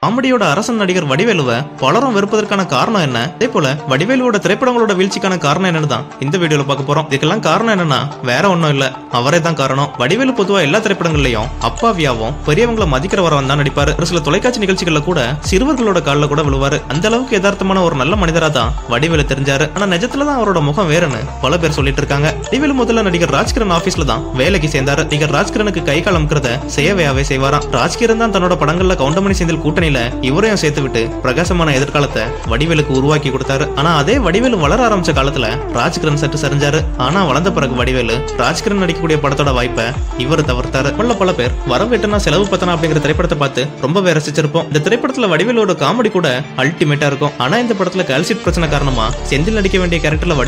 காமெடியோட அரசன் நடிகர் வடிவேலுவை பலரும் வெறுப்பதற்கான காரணம் என்ன, அதே போல வடிவேலுவோட திரைப்படங்களோட வீழ்ச்சிக்கான காரணம் என்னன்னு தான் இந்த வீடியோல பார்க்க போறோம். இதுக்கெல்லாம் காரணம் என்னன்னா வேற ஒன்னும் இல்ல, அவரே தான் காரணம். வடிவேலு பொதுவா எல்லா திரைப்படங்கள்லயும் அப்பாவியாவும் பெரியவங்களை மதிக்கிறவரவன் தான் நடிப்பாரு. ஒரு சில தொலைக்காட்சி நிகழ்ச்சிகள்ல கூட சிறுவர்களோட காலில் கூட விழுவாரு. அந்த அளவுக்கு யதார்த்தமான ஒரு நல்ல மனிதரா தான் வடிவேலு தெரிஞ்சாரு. ஆனா நிஜத்துலதான் அவரோட முகம் வேறன்னு பல பேர் சொல்லிட்டு இருக்காங்க. வடிவேலு முதல்ல நடிகர் ராஜ்கிரண் ஆபீஸ்ல தான் வேலைக்கு சேர்ந்தாரு. நடிகர் ராஜ்கிரனுக்கு கை காலம்ங்கிறத செய்யவையாவே செய்வாராம். ராஜ்கிரண் தான் தன்னோட படங்கள்ல கவுண்டமணி செந்தில் கூட்டணி இவரையும் சேர்த்து விட்டு பிரகாசமான எதிர்காலத்தை வடிவேலுக்கு உருவாக்கி கொடுத்தாரு. ஆனா அதே வடிவேலு வளர ஆரம்பிச்ச காலத்துல ராஜ்கிரண் சற்று சரிஞ்சாரு. ஆனா வளர்ந்த பிறகு வடிவேலு ராஜ்கிரண் நடிக்கக்கூடிய படத்தோட வாய்ப்பை இவர் தவிர்த்தாரு. பல பேர் வரவேட்டனா செலவு பத்தனா அப்படிங்கிற திரைப்படத்தை பார்த்து ரொம்பவே ரசிச்சிருப்போம். இந்த திரைப்படத்துல வடிவேலோட காமெடி கூட அல்டிமேட்டா இருக்கும். ஆனா இந்த படத்துல கால்சிட் பிரச்சனை காரணமா செந்தில் நடிக்க வேண்டிய கேரக்டர்ல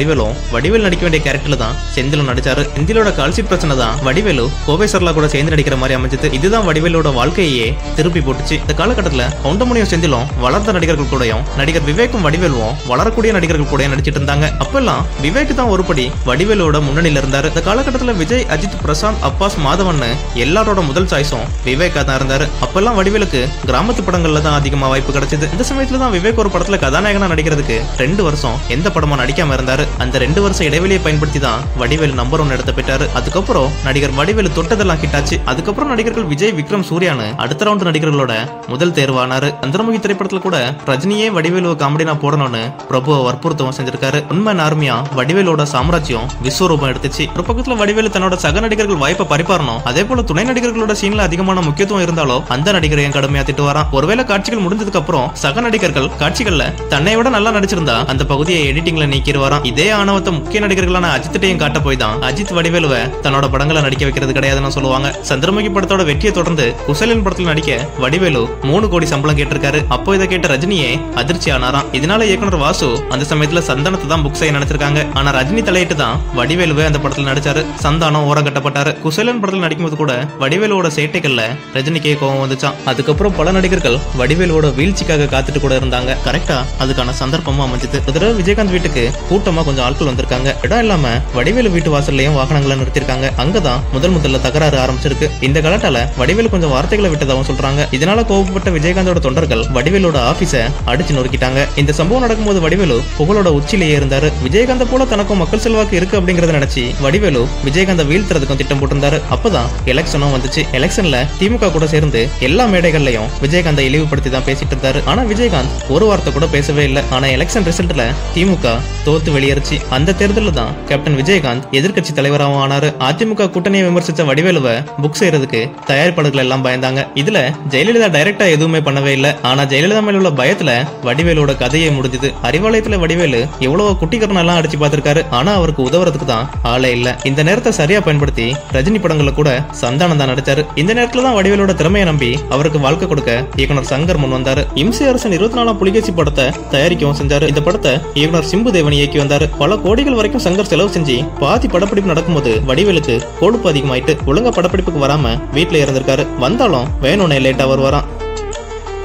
வடிவேல் நடிக்க வேண்டிய கேரக்டர்ல தான் செந்திலும் நடிச்சாரு. செந்திலோட கால்சிட் பிரச்சனை தான் வடிவேலு கோவை சர்லா கூட சேர்ந்து நடிக்கிற மாதிரி அமைஞ்சது. இதுதான் வடிவேலோட வாழ்க்கையே திருப்பி போட்டுச்சு. இந்த காலகட்டத்துல கவுண்டமணியும் செந்திலும் வளர்ந்த நடிகர்கள் கூடயும் நடிகர் விவேக்கும் வடிவேலுவும் வளரக்கூடிய நடிகர்கள் கூட நடிச்சிட்டு இருந்தாங்க. அப்பெல்லாம் விவேக் தான் ஒருபடி வடிவேலோட முன்னணியில இருந்தாரு. இந்த காலகட்டத்துல விஜய், அஜித், பிரசாந்த், அப்பாஸ், மாதவன் எல்லாரோட முதல் சாய்ஸும் விவேக்கா தான் இருந்தாரு. அப்பெல்லாம் வடிவேலுக்கு கிராமத்து படங்கள்ல தான் அதிகமா வாய்ப்பு கிடைச்சது. இந்த சமயத்துல தான் விவேக் ஒரு படத்துல கதாநாயகனா நடிக்கிறதுக்கு 2 வருஷம் எந்த படமும் நடிக்காம இருந்தாரு. அந்த 2 வருஷம் இடைவெளியை பயன்படுத்தி தான் வடிவேலு நம்பர் 1 இடத்தை பெற்றாரு. அதுக்கப்புறம் நடிகர் வடிவேலு தொட்டதெல்லாம் ஹிட்டாச்சு. அதுக்கப்புறம் நடிகர்கள் விஜய், விக்ரம், சூர்யானு அடுத்த ரவுண்ட் நடிகர்களோட முதல் தேர்வானாரு. சந்திரமுகி திரைப்படத்துல கூட ரஜினியே வடிவேலுவை காமெடினா போடணும்னு பிரபுவை வற்புறுத்தவும் செஞ்சிருக்காரு. உண்மை ஆர்மியா வடிவேலோட சாம்ராஜ்யம் விஸ்வரூபம் எடுத்துச்சு. ஒரு பக்கத்துல வடிவேலு தன்னோட சக நடிகர்கள் வாய்ப்பை பறிப்பாரணும், அதே போல துணை நடிகர்களோட சீன்ல அதிகமான முக்கியத்துவம் இருந்தாலோ அந்த நடிகரையும் கடுமையா திட்டு வரான். ஒருவேளை காட்சிகள் முடிஞ்சதுக்கு அப்புறம் சக நடிகர்கள் காட்சிகள்ல தன்னை விட நல்லா நடிச்சிருந்தா அந்த பகுதியை எடிட்டிங்ல நீக்கிடுவாராம். இதே ஆணவத்தை முக்கிய நடிகர்களான அஜித்தையும் காட்ட போய் தான் அஜித் வடிவேலுவை தன்னோட படங்களை நடிக்க வைக்கிறது கிடையாதுன்னு சொல்லுவாங்க. சந்திரமுகி படத்தோட வெற்றியை தொடர்ந்து குசலின் படத்துல நடிக்க வடிவேலு 3 கோடி சம்பளம் கேட்டிருக்காரு. அப்போ இதை கேட்ட ரஜினியே அதிர்ச்சி ஆனாராம். இதனால இயக்குனர் வாசு அந்த சமயத்துல சந்தானத்தை தான் புக் செய்ய நினைச்சிருக்காங்க. ஆனா ரஜினி தலையிட்டு தான் வடிவேலுவே அந்த படத்துல நடிச்சாரு. சந்தானம் ஓரம் கட்டப்பட்டாரு. குசேலன் படத்துல நடிக்கும்போது கூட வடிவேலுவோட சேட்டைகள்ல ரஜினிக்கே கோவம் வந்துச்சான். அதுக்கப்புறம் பல நடிகர்கள் வடிவேலுவோட வீழ்ச்சிக்காக காத்துட்டு கூட இருந்தாங்க. கரெக்டா அதுக்கான சந்தர்ப்பமும் அமைஞ்சது. ஒரு தடவை விஜயகாந்த் வீட்டுக்கு கூட்டமா கொஞ்சம் ஆட்கள் வந்திருக்காங்க. இடம் இல்லாம வடிவேலு வீட்டு வாசல்லையும் வாகனங்களை நிறுத்திருக்காங்க. அங்கதான் முதல்ல தகராறு ஆரம்பிச்சிருக்கு. இந்த கலாட்டால வடிவேலு கொஞ்சம் வார்த்தைகளை விட்டதாகவும் சொல்றாங்க. இதனால கோபப்பட்ட விஜயகாந்தோட தொண்டர்கள் வடிவேலோட ஆபீஸ அடிச்சு நொறுக்கிட்டாங்க. இந்த சம்பவம் நடக்கும்போது வடிவேலு புகழோட உச்சிலேயே இருந்தாரு. விஜயகாந்த போல தனக்கும் மக்கள் செல்வாக்கு இருக்கு அப்படிங்கறத நினைச்சு வடிவேலு விஜயகாந்த வீழ்த்துறதுக்கும் திட்டம் போட்டிருந்தாரு. அப்பதான் எலெக்ஷனும் வந்துச்சு. எலெக்ஷன்ல திமுக கூட சேர்ந்து எல்லா மேடைகள்லயும் விஜயகாந்த இழிவுபடுத்தி தான் பேசிட்டு இருந்தாரு. ஆனா விஜயகாந்த் ஒரு வார்த்தை கூட பேசவே இல்லை. ஆனா எலெக்ஷன் ரிசல்ட்ல திமுக தோத்து வெளியேறிச்சு. அந்த தேர்தலில் தான் கேப்டன் விஜயகாந்த் எதிர்கட்சி தலைவராகவும் ஆனாரு. அதிமுக கூட்டணியை விமர்சிச்ச வடிவேலுவை புக் செய்யறதுக்கு தயாரிப்பாளர்கள் எல்லாம் பயந்தாங்க. இதுல ஜெயலலிதா டைரக்டா எதுவுமே பண்ணவே இல்லை. ஆனா ஜெயலலிதா மேல உள்ள பயத்துல வடிவேலோட கதையை முடிஞ்சது. அறிவாலயத்துல வடிவேலு எவ்வளவு குட்டிக்கரணம் எல்லாம் அடிச்சு பார்த்திருக்காரு. ஆனா அவருக்கு உதவுறதுக்கு தான் ஆளே இல்ல. இந்த நேரத்தை சரியா பயன்படுத்தி ரஜினி படங்கள்ல கூட சந்தானம் தான் நடிச்சாரு. இந்த நேரத்துல தான் வடிவேலோட திறமையை நம்பி அவருக்கு வாழ்க்கை கொடுக்க இயக்குனர் சங்கர் முன் வந்தாரு. இம்சை அரசன் 24ஆம் புலிகேசி படத்தை தயாரிக்கவும் செஞ்சாரு. இந்த படத்தை இயக்குனர் சிம்பு தேவன் இயக்கி வந்தாரு. பல கோடிகள் வரைக்கும் சங்கர் செலவு செஞ்சு பாதி படப்பிடிப்பு நடக்கும்போது வடிவேலுக்கு கொழுப்பு அதிகமாயிட்டு ஒழுங்கா படப்பிடிப்புக்கு வராம வீட்டுல இருந்திருக்காரு. வந்தாலும் வேணும்னே லேட்டா வருவாராம்.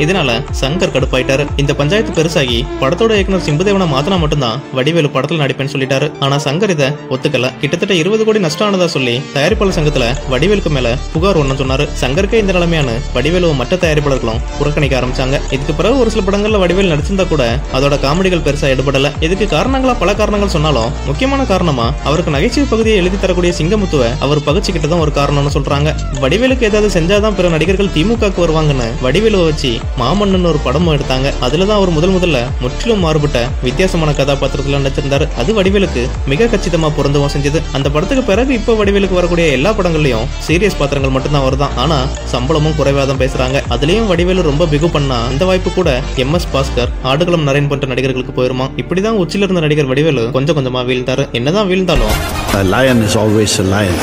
இதனால சங்கர் கடுப்பாயிட்டாரு. இந்த பஞ்சாயத்து பெருசாகி படத்தோட இயக்குனர் சிம்புதேவனை மாத்தினா மட்டும்தான் வடிவேலு படத்துல நடிப்பேன்னு சொல்லிட்டாரு. ஆனா சங்கர் இதை ஒத்துக்கல. கிட்டத்தட்ட 20 கோடி நஷ்டம் ஆனதா சொல்லி தயாரிப்பாளர் சங்கத்துல வடிவேலுக்கு மேல புகார் ஒண்ணு சொன்னாரு. சங்கருக்கே இந்த நிலைமையான வடிவேலு மற்ற தயாரிப்பாளர்களும் புறக்கணிக்க ஆரம்பிச்சாங்க. இதுக்கு பிறகு ஒரு சில படங்கள்ல வடிவேல் நடிச்சிருந்தா கூட அதோட காமெடிகள் பெருசா எடுபடல. இதுக்கு காரணங்களா பல காரணங்கள் சொன்னாலும் முக்கியமான காரணமா அவருக்கு நகைச்சுவை பகுதியை எழுதி தரக்கூடிய சிங்கமுத்துவை அவர் பகிச்சுக்கிட்டதான் ஒரு காரணம்னு சொல்றாங்க. வடிவேலுக்கு ஏதாவது செஞ்சாதான் பிற நடிகர்கள் திமுகக்கு வருவாங்கன்னு வடிவேலுவை வச்சு மாமன்னு ஒரு படமும் எடுத்தாங்க. அதுலதான் அவர் முதல்ல முற்றிலும் மாறுபட்ட வித்தியாசமான கதாபாத்திரத்துல நடிச்சிருந்தாரு. அது வடிவேலுக்கு மிக கச்சிதமா பொருந்தவும் செஞ்சது. அந்த படத்துக்கு பிறகு இப்ப வடிவேலுக்கு வரக்கூடிய எல்லா படங்கள்லயும் சீரியஸ் பாத்திரங்கள் மட்டும்தான் வருதான். ஆனா சம்பளமும் குறைவாதான் பேசுறாங்க. அதுலயும் வடிவேலு ரொம்ப பிகு பண்ணா அந்த வாய்ப்பு கூட MS பாஸ்கர், ஆடுகளம் நரேன் போன்ற நடிகர்களுக்கு போயிருமா. இப்படிதான் உச்சில இருந்த நடிகர் வடிவேலு கொஞ்சம் கொஞ்சமா வீழ்ந்தாரு. என்னதான் வீழ்ந்தாலும் A lion is always a lion.